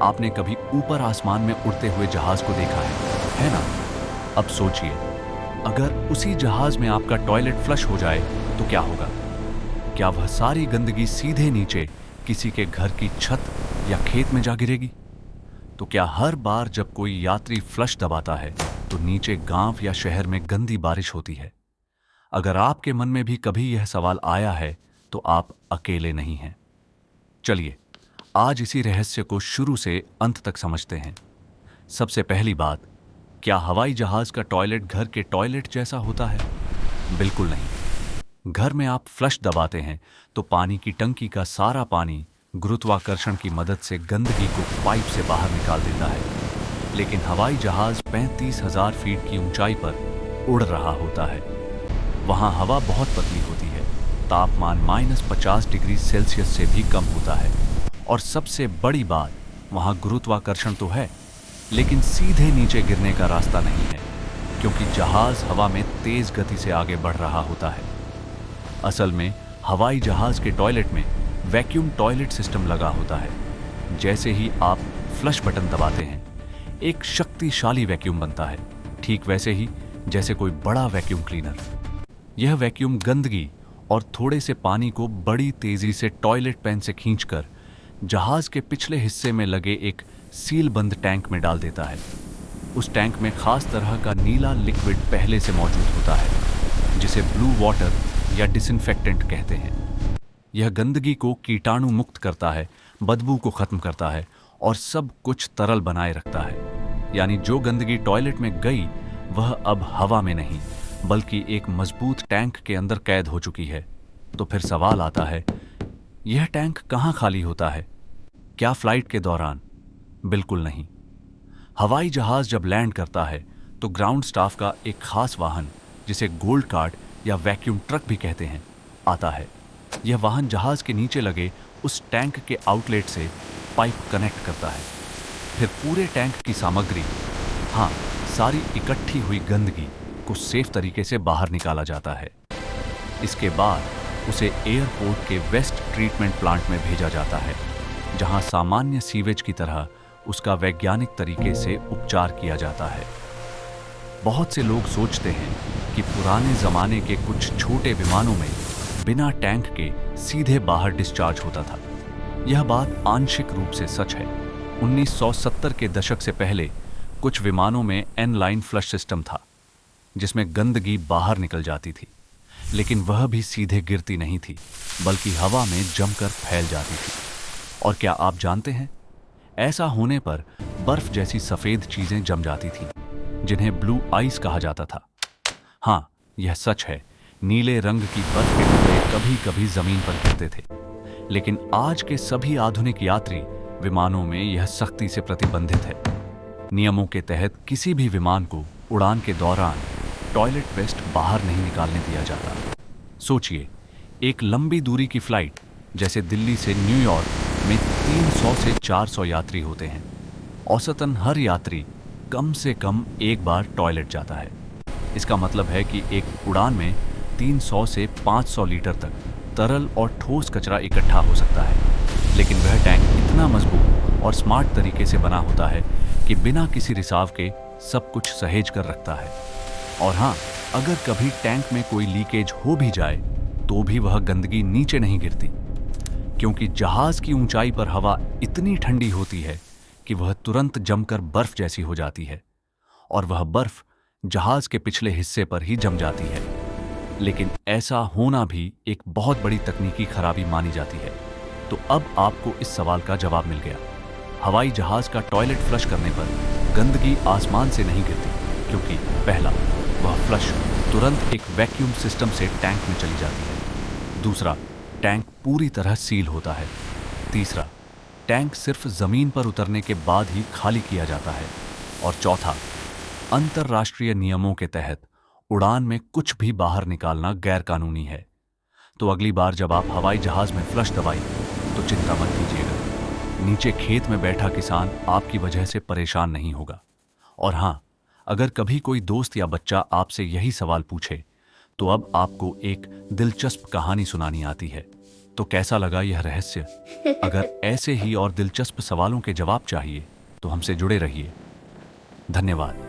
आपने कभी ऊपर आसमान में उड़ते हुए जहाज को देखा है ना? अब सोचिए, अगर उसी जहाज में आपका टॉयलेट फ्लश हो जाए तो क्या होगा? क्या वह सारी गंदगी सीधे नीचे किसी के घर की छत या खेत में जा गिरेगी? तो क्या हर बार जब कोई यात्री फ्लश दबाता है तो नीचे गांव या शहर में गंदी बारिश होती है? अगर आपके मन में भी कभी यह सवाल आया है तो आप अकेले नहीं हैं। चलिए, आज इसी रहस्य को शुरू से अंत तक समझते हैं। सबसे पहली बात, क्या हवाई जहाज का टॉयलेट घर के टॉयलेट जैसा होता है? बिल्कुल नहीं। घर में आप फ्लश दबाते हैं तो पानी की टंकी का सारा पानी गुरुत्वाकर्षण की मदद से गंदगी को पाइप से बाहर निकाल देता है। लेकिन हवाई जहाज 35,000 फीट की ऊंचाई पर उड़ रहा होता है। वहां हवा बहुत पतली होती है, तापमान -50 डिग्री सेल्सियस से भी कम होता है। और सबसे बड़ी बात, वहां गुरुत्वाकर्षण तो है, लेकिन सीधे नीचे गिरने का रास्ता नहीं है, क्योंकि जहाज हवा में तेज गति से आगे बढ़ रहा होता है। असल में हवाई जहाज के टॉयलेट में वैक्यूम टॉयलेट सिस्टम लगा होता है। जैसे ही आप फ्लश बटन दबाते हैं, एक शक्तिशाली वैक्यूम बनता है, ठीक वैसे ही जैसे कोई बड़ा वैक्यूम क्लीनर। यह वैक्यूम गंदगी और थोड़े से पानी को बड़ी तेजी से टॉयलेट पैन से खींचकर जहाज के पिछले हिस्से में लगे एक सीलबंद टैंक में डाल देता है। उस टैंक में खास तरह का नीला लिक्विड पहले से मौजूद होता है, जिसे ब्लू वाटर या डिसइंफेक्टेंट कहते हैं। यह गंदगी को कीटाणु मुक्त करता है, बदबू को खत्म करता है और सब कुछ तरल बनाए रखता है। यानी जो गंदगी टॉयलेट में गई वह अब हवा में नहीं, बल्कि एक मजबूत टैंक के अंदर कैद हो चुकी है। तो फिर सवाल आता है, यह टैंक कहाँ खाली होता है? क्या फ्लाइट के दौरान? बिल्कुल नहीं। हवाई जहाज जब लैंड करता है तो ग्राउंड स्टाफ का एक खास वाहन, जिसे गोल्ड कार्ट या वैक्यूम ट्रक भी कहते हैं, आता है। यह वाहन जहाज के नीचे लगे उस टैंक के आउटलेट से पाइप कनेक्ट करता है। फिर पूरे टैंक की सामग्री, हाँ, सारी इकट्ठी हुई गंदगी को सेफ तरीके से बाहर निकाला जाता है। इसके बाद उसे एयरपोर्ट के वेस्ट ट्रीटमेंट प्लांट में भेजा जाता है, जहां सामान्य सीवेज की तरह उसका वैज्ञानिक तरीके से उपचार किया जाता है। बहुत से लोग सोचते हैं कि पुराने जमाने के कुछ छोटे विमानों में बिना टैंक के सीधे बाहर डिस्चार्ज होता था। यह बात आंशिक रूप से सच है। 1970 के दशक से पहले कुछ विमानों में एन लाइन फ्लश सिस्टम था, जिसमें गंदगी बाहर निकल जाती थी, लेकिन वह भी सीधे गिरती नहीं थी, बल्कि हवा में जमकर फैल जाती थी। और क्या आप जानते हैं, ऐसा होने पर बर्फ जैसी सफेद चीजें जम जाती थीं, जिन्हें ब्लू आइस कहा जाता था। हाँ, यह सच है, नीले रंग की बर्फ के टुकड़े कभी कभी जमीन पर गिरते थे। लेकिन आज के सभी आधुनिक यात्री विमानों में यह सख्ती से प्रतिबंधित है। नियमों के तहत किसी भी विमान को उड़ान के दौरान टॉयलेट वेस्ट बाहर नहीं निकालने दिया जाता। सोचिए, एक लंबी दूरी की फ्लाइट जैसे दिल्ली से न्यूयॉर्क में 300 से 400 यात्री होते हैं। औसतन हर यात्री कम से कम एक बार टॉयलेट जाता है। इसका मतलब है कि एक उड़ान में 300 से 500 लीटर तक तरल और ठोस कचरा इकट्ठा हो सकता है। लेकिन वह टैंक इतना मजबूत और स्मार्ट तरीके से बना होता है कि बिना किसी रिसाव के सब कुछ सहेज कर रखता है। और हाँ, अगर कभी टैंक में कोई लीकेज हो भी जाए तो भी वह गंदगी नीचे नहीं गिरती, क्योंकि जहाज की ऊंचाई पर हवा इतनी ठंडी होती है कि वह तुरंत जमकर बर्फ जैसी हो जाती है, और वह बर्फ जहाज के पिछले हिस्से पर ही जम जाती है। लेकिन ऐसा होना भी एक बहुत बड़ी तकनीकी खराबी मानी जाती है। तो अब आपको इस सवाल का जवाब मिल गया। हवाई जहाज का टॉयलेट फ्लश करने पर गंदगी आसमान से नहीं गिरती, क्योंकि पहला, वह फ्लश तुरंत एक वैक्यूम सिस्टम से टैंक में चली जाती है। दूसरा, टैंक पूरी तरह सील होता है। तीसरा, टैंक सिर्फ जमीन पर उतरने के बाद ही खाली किया जाता है। और चौथा, अंतर्राष्ट्रीय नियमों के तहत उड़ान में कुछ भी बाहर निकालना गैर कानूनी है। तो अगली बार जब आप हवाई जहाज में फ्लश दबाएं तो चिंता मत कीजिएगा। नीचे खेत में बैठा किसान आपकी वजह से परेशान नहीं होगा। और हाँ, अगर कभी कोई दोस्त या बच्चा आपसे यही सवाल पूछे तो अब आपको एक दिलचस्प कहानी सुनानी आती है। तो कैसा लगा यह रहस्य? अगर ऐसे ही और दिलचस्प सवालों के जवाब चाहिए तो हमसे जुड़े रहिए। धन्यवाद।